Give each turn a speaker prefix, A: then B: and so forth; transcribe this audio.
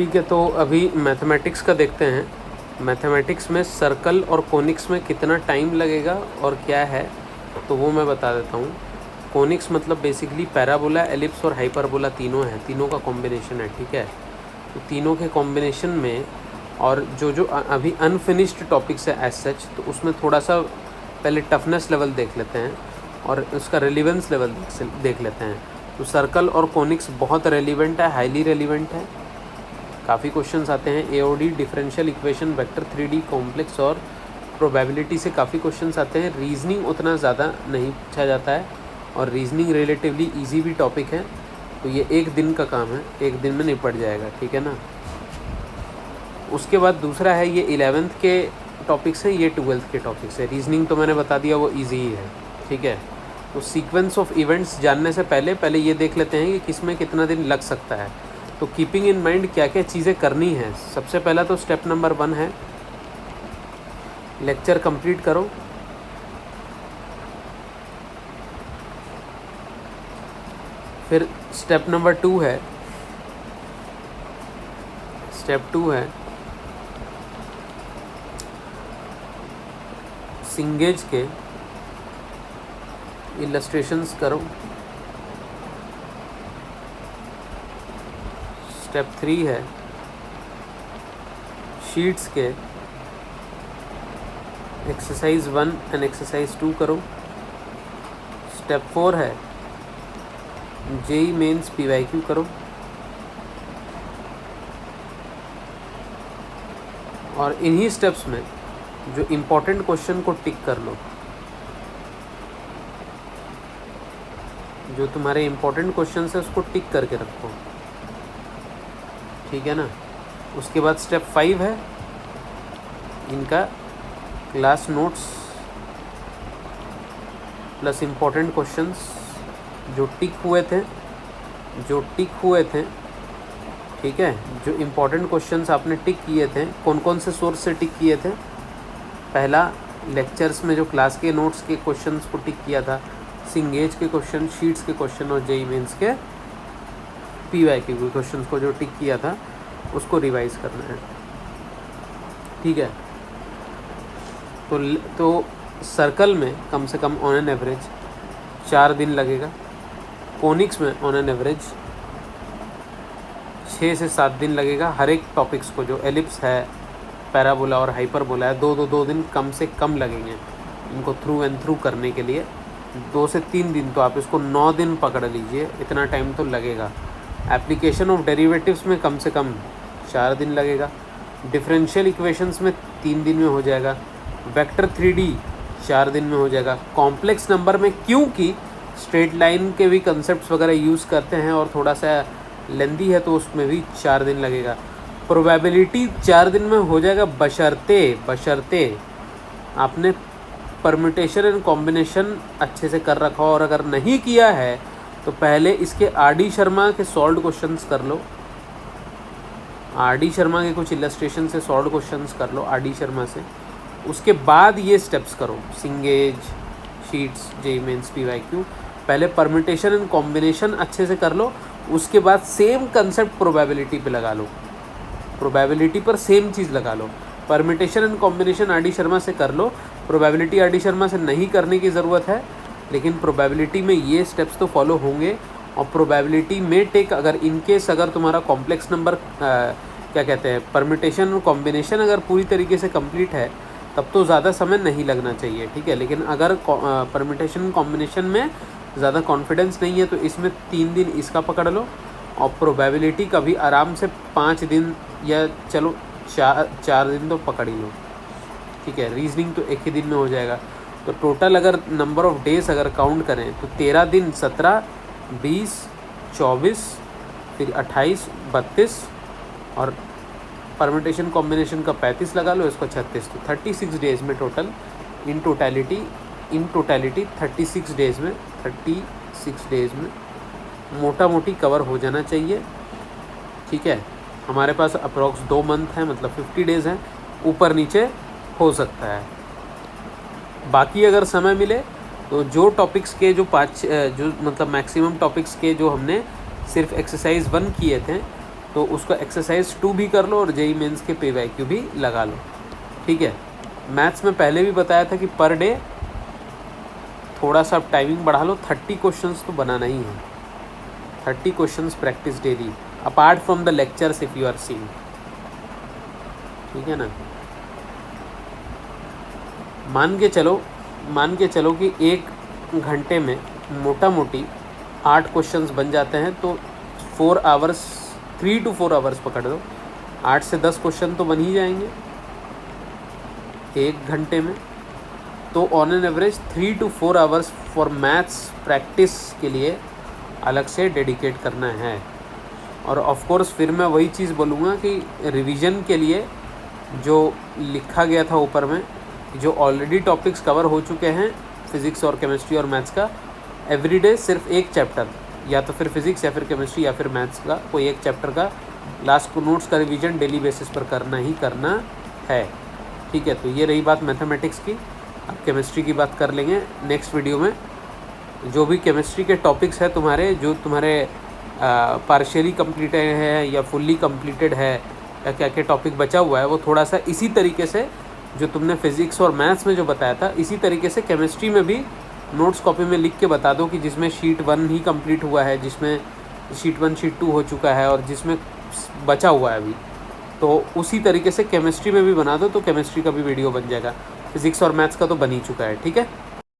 A: ठीक है, तो अभी मैथमेटिक्स का देखते हैं। मैथमेटिक्स में सर्कल और कोनिक्स में कितना टाइम लगेगा और क्या है, तो वो मैं बता देता हूँ। कोनिक्स मतलब बेसिकली पैराबोला, एलिप्स और हाइपरबोला तीनों हैं, तीनों का कॉम्बिनेशन है। ठीक है, तो तीनों के कॉम्बिनेशन में और जो अभी अनफिनिश्ड टॉपिक्स है एज सच, तो उसमें थोड़ा सा पहले टफनेस लेवल देख लेते हैं और उसका रेलिवेंस लेवल देख लेते हैं। तो सर्कल और कोनिक्स बहुत रेलिवेंट है, हाईली रेलिवेंट है। काफ़ी क्वेश्चंस आते हैं, AOD, differential equation, vector 3D, complex और प्रोबेबिलिटी से काफ़ी क्वेश्चंस आते हैं। रीजनिंग उतना ज़्यादा नहीं पूछा जाता है और रीजनिंग रिलेटिवली इजी भी टॉपिक है, तो ये एक दिन का काम है, एक दिन में निपट जाएगा। ठीक है ना। उसके बाद दूसरा है, ये 11th के टॉपिक्स है, ये 12th के टॉपिक्स है। रीजनिंग तो मैंने बता दिया, वो ईजी ही है। ठीक है, तो सीक्वेंस ऑफ इवेंट्स जानने से पहले ये देख लेते हैं कि किस में कितना दिन लग सकता है। तो कीपिंग इन माइंड क्या क्या चीज़ें करनी है, सबसे पहला तो स्टेप नंबर 1 है लेक्चर कंप्लीट करो। फिर स्टेप नंबर 2 है सिंगेज के इलस्ट्रेशंस करो। स्टेप 3 है शीट्स के एक्सरसाइज 1 एंड एक्सरसाइज 2 करो। स्टेप 4 है जेई मेंस PYQ करो। और इन्हीं स्टेप्स में जो इम्पोर्टेंट क्वेश्चन को टिक कर लो, जो तुम्हारे इम्पोर्टेंट क्वेश्चन है उसको टिक करके रखो। ठीक है ना। उसके बाद स्टेप 5 है इनका class notes plus important questions जो टिक हुए थे। ठीक है, जो इम्पोर्टेंट क्वेश्चंस आपने टिक किए थे, कौन कौन से सोर्स से टिक किए थे। पहला लेक्चर्स में जो क्लास के नोट्स के क्वेश्चंस को टिक किया था, सिंगेज के क्वेश्चन, शीट्स के क्वेश्चन और जेई मेंस के PYQ के क्वेश्चंस को जो टिक किया था उसको रिवाइज करना है। ठीक है, तो सर्कल में कम से कम ऑन एन एवरेज 4 दिन लगेगा। कोनिक्स में ऑन एन एवरेज 6 से 7 दिन लगेगा। हर एक टॉपिक्स को, जो एलिप्स है, पैराबोला और हाइपरबोला है, 2 दिन कम से कम लगेंगे इनको थ्रू एंड थ्रू करने के लिए। 2 से 3 दिन, तो आप इसको 9 दिन पकड़ लीजिए, इतना टाइम तो लगेगा। एप्लीकेशन ऑफ डेरिवेटिव्स में कम से कम 4 दिन लगेगा। डिफरेंशियल इक्वेशंस में 3 दिन में हो जाएगा। वेक्टर 3D 4 दिन में हो जाएगा। कॉम्प्लेक्स नंबर में क्योंकि स्ट्रेट लाइन के भी कंसेप्ट्स वगैरह यूज़ करते हैं और थोड़ा सा लेंदी है, तो उसमें भी 4 दिन लगेगा। प्रोबेबिलिटी 4 दिन में हो जाएगा, बशर्ते आपने परम्यूटेशन एंड कॉम्बिनेशन अच्छे से कर रखा हो। और अगर नहीं किया है तो पहले इसके RD शर्मा के सॉल्व क्वेश्चंस कर लो। RD शर्मा के कुछ इलस्ट्रेशन से सॉल्व क्वेश्चंस कर लो RD शर्मा से। उसके बाद ये स्टेप्स करो, सिंगेज, शीट्स, जेई मेंस, PYQ। पहले परम्यूटेशन एंड कॉम्बिनेशन अच्छे से कर लो, उसके बाद सेम कंसेप्ट प्रोबेबिलिटी पे लगा लो। प्रोबेबिलिटी पर सेम चीज़ लगा लो। Permutation and combination RD Sharma से कर लो, प्रोबेबिलिटी RD शर्मा से नहीं करने की ज़रूरत है, लेकिन प्रोबेबिलिटी में ये स्टेप्स तो फॉलो होंगे। और प्रोबेबिलिटी में टेक, अगर इनकेस अगर तुम्हारा कॉम्प्लेक्स नंबर क्या कहते हैं, परम्यूटेशन और कॉम्बिनेशन अगर पूरी तरीके से कंप्लीट है, तब तो ज़्यादा समय नहीं लगना चाहिए। ठीक है, लेकिन अगर परम्यूटेशन कॉम्बिनेशन में ज़्यादा कॉन्फिडेंस नहीं है, तो इसमें 3 दिन इसका पकड़ लो। और प्रोबेबिलिटी का भी आराम से 5 दिन या चलो 4 दिन तो पकड़ ही लो। ठीक है, रीजनिंग तो एक ही दिन में हो जाएगा। तो टोटल अगर नंबर ऑफ डेज अगर काउंट करें तो 13 दिन, 17, 20, 24, फिर 28, 32 और परम्यूटेशन कॉम्बिनेशन का 35 लगा लो, इसको 36, तो 36 डेज में टोटल इन टोटलिटी 36 डेज में मोटा मोटी कवर हो जाना चाहिए। ठीक है, हमारे पास अप्रॉक्स 2 मंथ है, मतलब 50 डेज़ हैं, ऊपर नीचे हो सकता है। बाकी अगर समय मिले तो जो टॉपिक्स के जो मतलब मैक्सिमम टॉपिक्स के जो हमने सिर्फ एक्सरसाइज 1 किए थे, तो उसको एक्सरसाइज 2 भी कर लो और जेई मेंस के PYQ भी लगा लो, ठीक है। मैथ्स में पहले भी बताया था कि पर डे थोड़ा सा टाइमिंग बढ़ा लो, 30 क्वेश्चंस तो बनाना ही है, 30 questions practice daily apart from the lectures if you are seeing, ठीक है ना। मान के चलो कि 1 घंटे में मोटा मोटी 8 क्वेश्चंस बन जाते हैं, तो 4 आवर्स 3 to 4 आवर्स पकड़ दो, 8 से 10 क्वेश्चन तो बन ही जाएंगे 1 घंटे में। तो on an average 3 to 4 hours for maths practice के लिए अलग से डेडिकेट करना है। और ऑफ कोर्स फिर मैं वही चीज़ बोलूँगा कि रिवीजन के लिए जो लिखा गया था ऊपर में, जो ऑलरेडी टॉपिक्स कवर हो चुके हैं फिज़िक्स और केमिस्ट्री और मैथ्स का, एवरीडे सिर्फ एक चैप्टर, या तो फिर फिज़िक्स या फिर केमिस्ट्री या फिर मैथ्स का कोई एक चैप्टर का लास्ट को नोट्स का रिवीजन डेली बेसिस पर करना ही करना है, ठीक है। तो ये रही बात मैथमेटिक्स की। अब केमिस्ट्री की बात कर लेंगे नेक्स्ट वीडियो में। जो भी केमिस्ट्री के टॉपिक्स हैं तुम्हारे, जो तुम्हारे पार्शियली कंप्लीटेड है या फुल्ली कंप्लीटेड है, या क्या क्या टॉपिक बचा हुआ है, वो थोड़ा सा इसी तरीके से जो तुमने फिज़िक्स और मैथ्स में जो बताया था, इसी तरीके से केमिस्ट्री में भी नोट्स कॉपी में लिख के बता दो कि जिसमें शीट 1 ही कंप्लीट हुआ है, जिसमें शीट 1 शीट 2 हो चुका है और जिसमें बचा हुआ है अभी, तो उसी तरीके से केमिस्ट्री में भी बना दो, तो केमिस्ट्री का भी वीडियो बन जाएगा। फिज़िक्स और मैथ्स का तो बन ही चुका है, ठीक है।